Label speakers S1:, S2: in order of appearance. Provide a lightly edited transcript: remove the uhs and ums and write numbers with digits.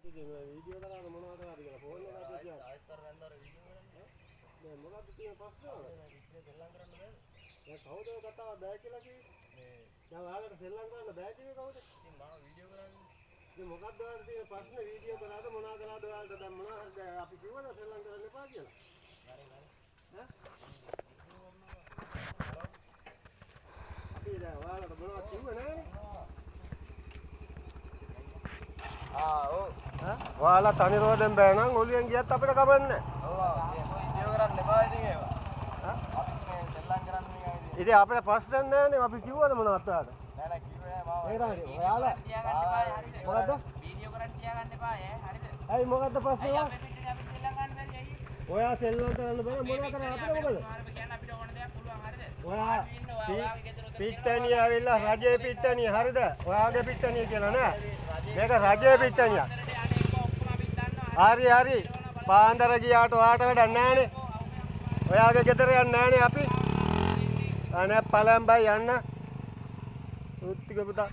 S1: ඉතින් මේ වීඩියෝ කරාද මොනවද කියලා ෆෝන් එකක් තියලා ආයෙත් කරලා නේද වීඩියෝ කරන්නේ ඈ මේ මොනවද තියෙන ප්‍රශ්න වල ඉතින් සෙල්ලම් කරන්න බෑද දැන් කවුද ඔය කතාව බෑ කියලා කිව්වේ මේ දැන් ඔයාලට සෙල්ලම් කරන්න බෑ කිව්වේ කවුද ඉතින් මම වීඩියෝ කරන්නේ ඉතින් මොකක්ද ඔයාලට තියෙන ප්‍රශ්න වීඩියෝ කරාද මොනවා කරාද ඔයාලට දැන් මොනවද අපි කිව්වද සෙල්ලම් කරන්න එපා කියලා හරි හරි ඈ අපි දැන් ඔයාලට මොනවද කිව්වේ නෑනේ ඔව් ඔයාලා තනිරෝදෙන් බෑ නම් ඔලියෙන් ගියත් අපිට කමන්නේ ඔව් වීඩියෝ කරන්න එපා ඉතින් ඒවා අපි මේ සෙල්ලම් කරන්න මේක ඉතින් අපිට ප්‍රශ්න නෑනේ අපි කිව්වද මොනවද ඔයාලට නෑ නෑ කිව්වේ නෑ මම ඔයාලා තියාගන්න එපා හරිද මොකද්ද වීඩියෝ කරන්න තියාගන්න එපා හරිද ඇයි මොකද්ද ප්‍රශ්නේ අපි සෙල්ලම් ගන්න බැරි ඇයි ඔයා සෙල්ලම් කරන්න බෑ මොනවා කරා අපිට මොකද කියන්නේ අපිට ඕන දෙයක් පුළුවන් හරිද ඔයා පිට්ටනිය ආවිල්ලා රජේ පිට්ටනිය හරිද ඔයාගේ පිට්ටනිය කියලා නෑ මේක රජයේ පිට්ටනියක්. හරි හරි. පාන්දර ගියාට ඔයාට වැඩක් නැහනේ. ඔයාගේ ගෙදර යන්නේ නැහනේ අපි. අනේ පළයන් බයි යන්න. උත්තික පුතා.